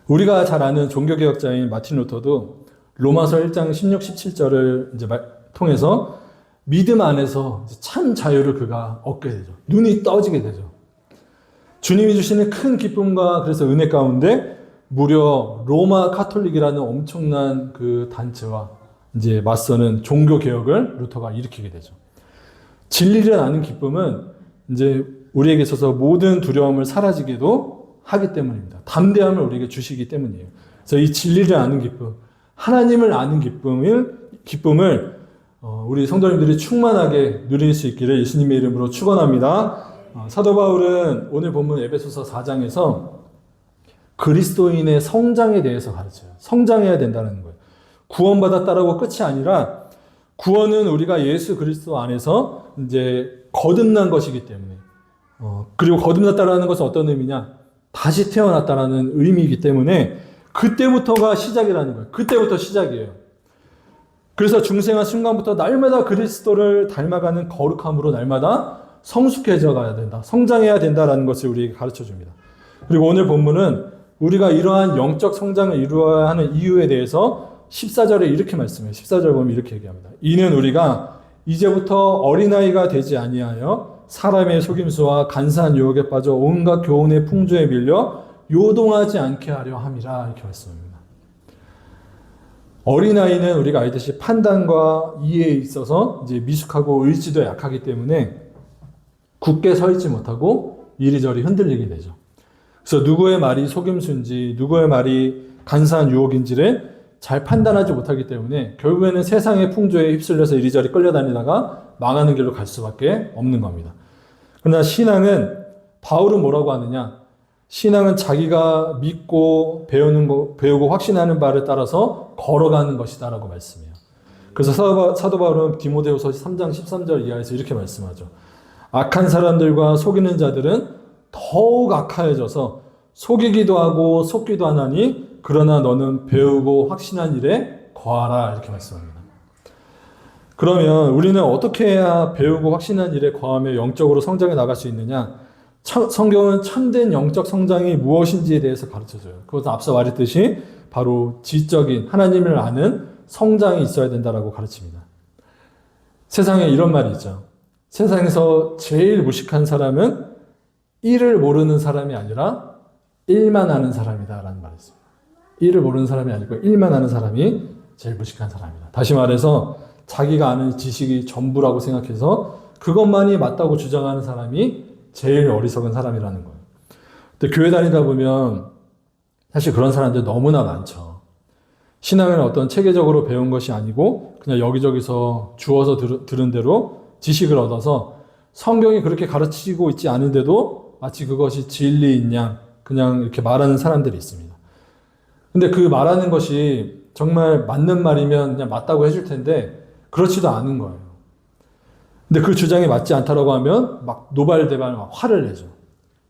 우리가 잘 아는 종교개혁자인 마틴 루터도 로마서 1장 16, 17절을 이제 통해서 믿음 안에서 참 자유를 그가 얻게 되죠. 눈이 떠지게 되죠. 주님이 주시는 큰 기쁨과 그래서 은혜 가운데 무려 로마 카톨릭이라는 엄청난 그 단체와 이제 맞서는 종교 개혁을 루터가 일으키게 되죠. 진리를 아는 기쁨은 이제 우리에게 있어서 모든 두려움을 사라지게도 하기 때문입니다. 담대함을 우리에게 주시기 때문이에요. 그래서 이 진리를 아는 기쁨, 하나님을 아는 기쁨을 우리 성도님들이 충만하게 누릴 수 있기를 예수님의 이름으로 축원합니다. 사도 바울은 오늘 본문 에베소서 4장에서 그리스도인의 성장에 대해서 가르쳐요. 성장해야 된다는 거예요. 구원받았다라고 끝이 아니라 구원은 우리가 예수 그리스도 안에서 이제 거듭난 것이기 때문에 그리고 거듭났다라는 것은 어떤 의미냐? 다시 태어났다라는 의미이기 때문에 그때부터가 시작이라는 거예요. 그때부터 시작이에요. 그래서 중생한 순간부터 날마다 그리스도를 닮아가는 거룩함으로 날마다 성숙해져 가야 된다. 성장해야 된다라는 것을 우리에게 가르쳐 줍니다. 그리고 오늘 본문은 우리가 이러한 영적 성장을 이루어야 하는 이유에 대해서 14절에 이렇게 말씀해요. 14절 보면 이렇게 얘기합니다. 이는 우리가 이제부터 어린아이가 되지 아니하여 사람의 속임수와 간사한 유혹에 빠져 온갖 교훈의 풍조에 밀려 요동하지 않게 하려 함이라 이렇게 말씀합니다. 어린아이는 우리가 알듯이 판단과 이해에 있어서 이제 미숙하고 의지도 약하기 때문에 굳게 서 있지 못하고 이리저리 흔들리게 되죠. 그래서 누구의 말이 속임수인지 누구의 말이 간사한 유혹인지를 잘 판단하지 못하기 때문에 결국에는 세상의 풍조에 휩쓸려서 이리저리 끌려다니다가 망하는 길로 갈 수밖에 없는 겁니다. 그러나 신앙은 바울은 뭐라고 하느냐? 신앙은 자기가 믿고 배우고 확신하는 바를 따라서 걸어가는 것이다라고 말씀해요. 그래서 사도 바울은 디모데후서 3장 13절 이하에서 이렇게 말씀하죠. 악한 사람들과 속이는 자들은 더욱 악하여져서 속이기도 하고 속기도 하나니 그러나 너는 배우고 확신한 일에 거하라 이렇게 말씀합니다. 그러면 우리는 어떻게 해야 배우고 확신한 일에 거하며 영적으로 성장해 나갈 수 있느냐? 성경은 참된 영적 성장이 무엇인지에 대해서 가르쳐줘요. 그것은 앞서 말했듯이 바로 지적인 하나님을 아는 성장이 있어야 된다라고 가르칩니다. 세상에 이런 말이 있죠. 세상에서 제일 무식한 사람은 일을 모르는 사람이 아니라 일만 아는 사람이다 라는 말이 있습니다. 일을 모르는 사람이 아니고 일만 아는 사람이 제일 무식한 사람이다. 다시 말해서 자기가 아는 지식이 전부라고 생각해서 그것만이 맞다고 주장하는 사람이 제일 어리석은 사람이라는 거예요. 근데 교회 다니다 보면 사실 그런 사람들 너무나 많죠. 신앙을 어떤 체계적으로 배운 것이 아니고 그냥 여기저기서 주워서 들은 대로 지식을 얻어서 성경이 그렇게 가르치고 있지 않은데도 마치 그것이 진리인 양 그냥 이렇게 말하는 사람들이 있습니다. 근데 그 말하는 것이 정말 맞는 말이면 그냥 맞다고 해줄 텐데 그렇지도 않은 거예요. 근데 그 주장이 맞지 않다라고 하면 막 노발대발 막 화를 내죠.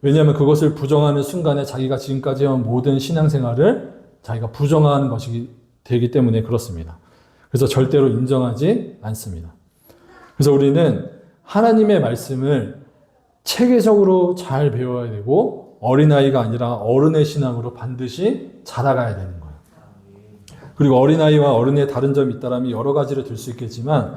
왜냐하면 그것을 부정하는 순간에 자기가 지금까지 해온 모든 신앙생활을 자기가 부정하는 것이 되기 때문에 그렇습니다. 그래서 절대로 인정하지 않습니다. 그래서 우리는 하나님의 말씀을 체계적으로 잘 배워야 되고 어린아이가 아니라 어른의 신앙으로 반드시 자라가야 되는 거예요. 그리고 어린아이와 어른의 다른 점이 있다면 여러 가지를 들 수 있겠지만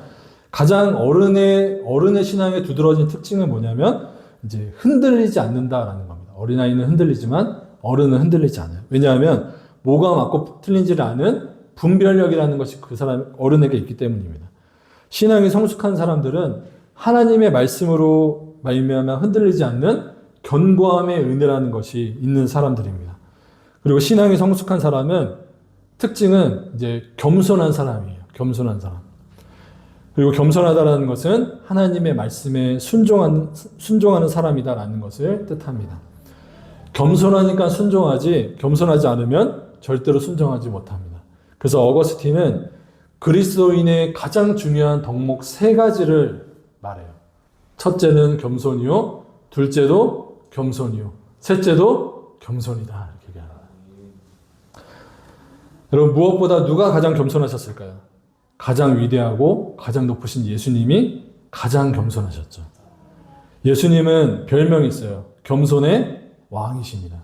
가장 어른의 신앙의 두드러진 특징은 뭐냐면 이제 흔들리지 않는다라는 겁니다. 어린아이는 흔들리지만 어른은 흔들리지 않아요. 왜냐하면 뭐가 맞고 틀린지를 아는 분별력이라는 것이 그 사람 어른에게 있기 때문입니다. 신앙이 성숙한 사람들은 하나님의 말씀으로 말미암아 흔들리지 않는 견고함의 은혜라는 것이 있는 사람들입니다. 그리고 신앙이 성숙한 사람은 특징은 이제 겸손한 사람이에요. 겸손한 사람. 그리고 겸손하다라는 것은 하나님의 말씀에 순종하는 사람이다라는 것을 뜻합니다. 겸손하니까 순종하지, 겸손하지 않으면 절대로 순종하지 못합니다. 그래서 어거스틴은 그리스도인의 가장 중요한 덕목 3가지를 말해요. 첫째는 겸손이요, 둘째도 겸손이요, 셋째도 겸손이다. 이렇게 얘기합니다. 여러분, 무엇보다 누가 가장 겸손하셨을까요? 가장 위대하고 가장 높으신 예수님이 가장 겸손하셨죠. 예수님은 별명이 있어요. 겸손의 왕이십니다.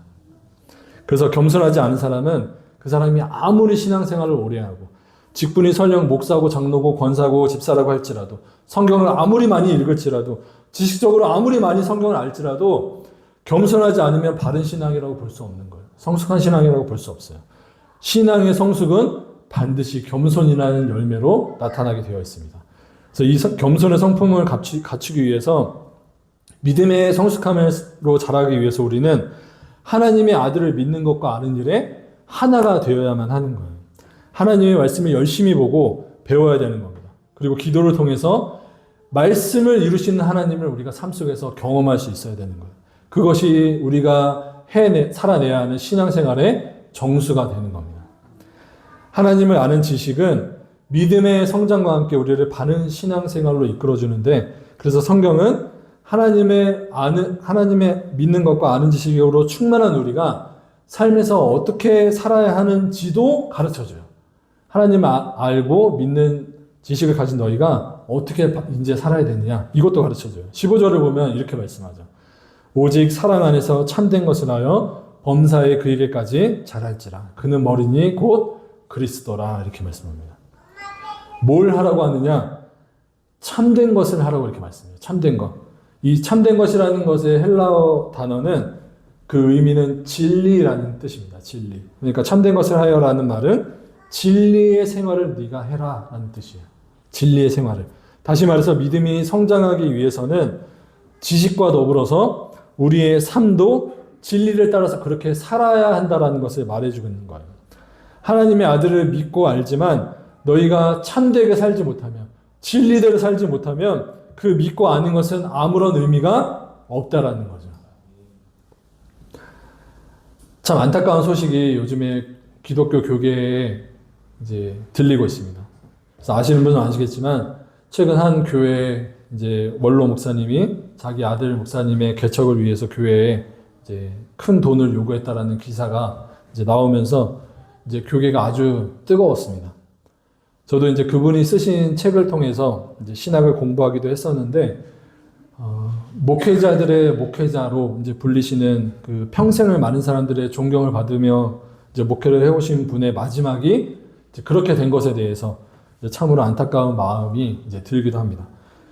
그래서 겸손하지 않은 사람은 그 사람이 아무리 신앙생활을 오래 하고 직분이 설령 목사고 장로고 권사고 집사라고 할지라도 성경을 아무리 많이 읽을지라도 지식적으로 아무리 많이 성경을 알지라도 겸손하지 않으면 바른 신앙이라고 볼 수 없는 거예요. 성숙한 신앙이라고 볼 수 없어요. 신앙의 성숙은 반드시 겸손이라는 열매로 나타나게 되어 있습니다. 그래서 이 겸손의 성품을 갖추기 위해서 믿음의 성숙함으로 자라기 위해서 우리는 하나님의 아들을 믿는 것과 아는 일에 하나가 되어야만 하는 거예요. 하나님의 말씀을 열심히 보고 배워야 되는 겁니다. 그리고 기도를 통해서 말씀을 이루시는 하나님을 우리가 삶 속에서 경험할 수 있어야 되는 거예요. 그것이 우리가 살아내야 하는 신앙생활의 정수가 되는 겁니다. 하나님을 아는 지식은 믿음의 성장과 함께 우리를 바른 신앙생활로 이끌어주는데, 그래서 성경은 하나님의 믿는 것과 아는 지식으로 충만한 우리가 삶에서 어떻게 살아야 하는지도 가르쳐줘요. 하나님 알고 믿는 지식을 가진 너희가 어떻게 이제 살아야 되느냐, 이것도 가르쳐줘요. 15절을 보면 이렇게 말씀하죠. 오직 사랑 안에서 참된 것을 하여 범사에 그에게까지 자랄지라. 그는 머리니 곧 그리스도라. 이렇게 말씀합니다. 뭘 하라고 하느냐? 참된 것을 하라고 이렇게 말씀해요. 참된 것. 이 참된 것이라는 것의 헬라어 단어는 그 의미는 진리라는 뜻입니다. 진리. 그러니까 참된 것을 하여라는 말은 진리의 생활을 네가 해라라는 뜻이에요. 진리의 생활을. 다시 말해서 믿음이 성장하기 위해서는 지식과 더불어서 우리의 삶도 진리를 따라서 그렇게 살아야 한다라는 것을 말해주고 있는 거예요. 하나님의 아들을 믿고 알지만 너희가 참되게 살지 못하면, 진리대로 살지 못하면 그 믿고 아는 것은 아무런 의미가 없다라는 거죠. 참 안타까운 소식이 요즘에 기독교 교계에 이제 들리고 있습니다. 그래서 아시는 분은 아시겠지만 최근 한 교회 이제 원로 목사님이 자기 아들 목사님의 개척을 위해서 교회에 이제 큰 돈을 요구했다라는 기사가 이제 나오면서 이제 교계가 아주 뜨거웠습니다. 저도 이제 그분이 쓰신 책을 통해서 이제 신학을 공부하기도 했었는데, 목회자들의 목회자로 이제 불리시는 그 평생을 많은 사람들의 존경을 받으며 이제 목회를 해오신 분의 마지막이 이제 그렇게 된 것에 대해서 이제 참으로 안타까운 마음이 이제 들기도 합니다.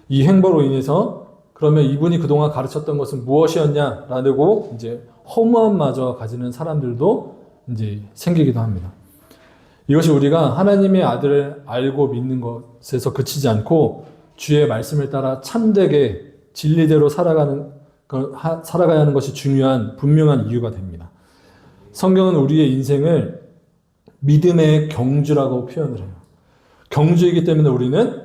이 행보로 인해서 그러면 이분이 그동안 가르쳤던 것은 무엇이었냐라고 이제 허무함마저 가지는 사람들도 이제 생기기도 합니다. 이것이 우리가 하나님의 아들을 알고 믿는 것에서 그치지 않고 주의 말씀을 따라 참되게 진리대로 살아가야 하는 것이 중요한 분명한 이유가 됩니다. 성경은 우리의 인생을 믿음의 경주라고 표현을 해요. 경주이기 때문에 우리는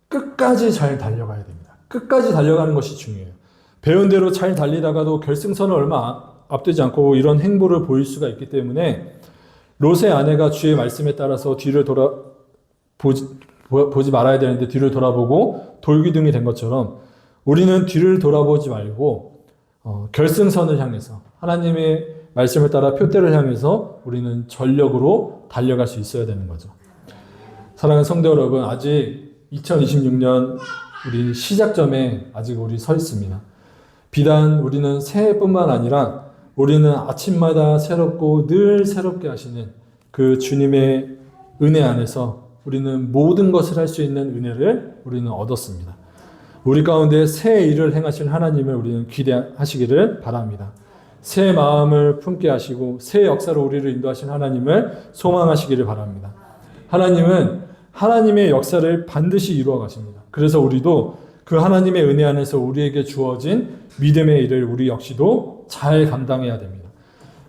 끝까지 잘 달려가야 됩니다. 끝까지 달려가는 것이 중요해요. 배운 대로 잘 달리다가도 결승선을 얼마 앞두지 않고 이런 행보를 보일 수가 있기 때문에 롯의 아내가 주의 말씀에 따라서 뒤를 보지 말아야 되는데 뒤를 돌아보고 돌기둥이 된 것처럼 우리는 뒤를 돌아보지 말고 결승선을 향해서 하나님의 말씀을 따라 표대를 향해서 우리는 전력으로 달려갈 수 있어야 되는 거죠. 사랑하는 성도 여러분, 아직 2026년 우리 시작점에 아직 우리 서 있습니다. 비단 우리는 새해뿐만 아니라 우리는 아침마다 새롭고 늘 새롭게 하시는 그 주님의 은혜 안에서 우리는 모든 것을 할 수 있는 은혜를 우리는 얻었습니다. 우리 가운데 새 일을 행하실 하나님을 우리는 기대하시기를 바랍니다. 새 마음을 품게 하시고 새 역사로 우리를 인도하신 하나님을 소망하시기를 바랍니다. 하나님은 하나님의 역사를 반드시 이루어 가십니다. 그래서 우리도 그 하나님의 은혜 안에서 우리에게 주어진 믿음의 일을 우리 역시도 잘 감당해야 됩니다.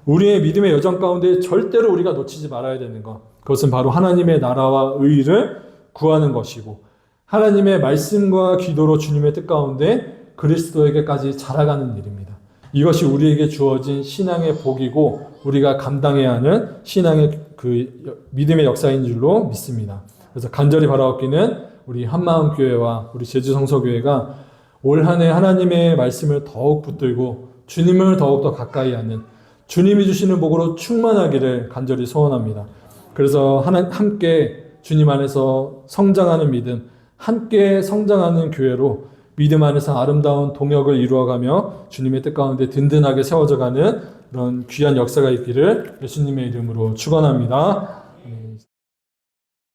우리의 믿음의 여정 가운데 절대로 우리가 놓치지 말아야 되는 것, 그것은 바로 하나님의 나라와 의를 구하는 것이고 하나님의 말씀과 기도로 주님의 뜻 가운데 그리스도에게까지 자라가는 일입니다. 이것이 우리에게 주어진 신앙의 복이고 우리가 감당해야 하는 신앙의 그 믿음의 역사인 줄로 믿습니다. 그래서 간절히 바라옵기는 우리 한마음교회와 우리 제주성서교회가 올 한 해 하나님의 말씀을 더욱 붙들고 주님을 더욱더 가까이 하는 주님이 주시는 복으로 충만하기를 간절히 소원합니다. 그래서 함께 주님 안에서 성장하는 믿음, 함께 성장하는 교회로 믿음 안에서 아름다운 동역을 이루어가며 주님의 뜻 가운데 든든하게 세워져가는 그런 귀한 역사가 있기를 예수님의 이름으로 축원합니다.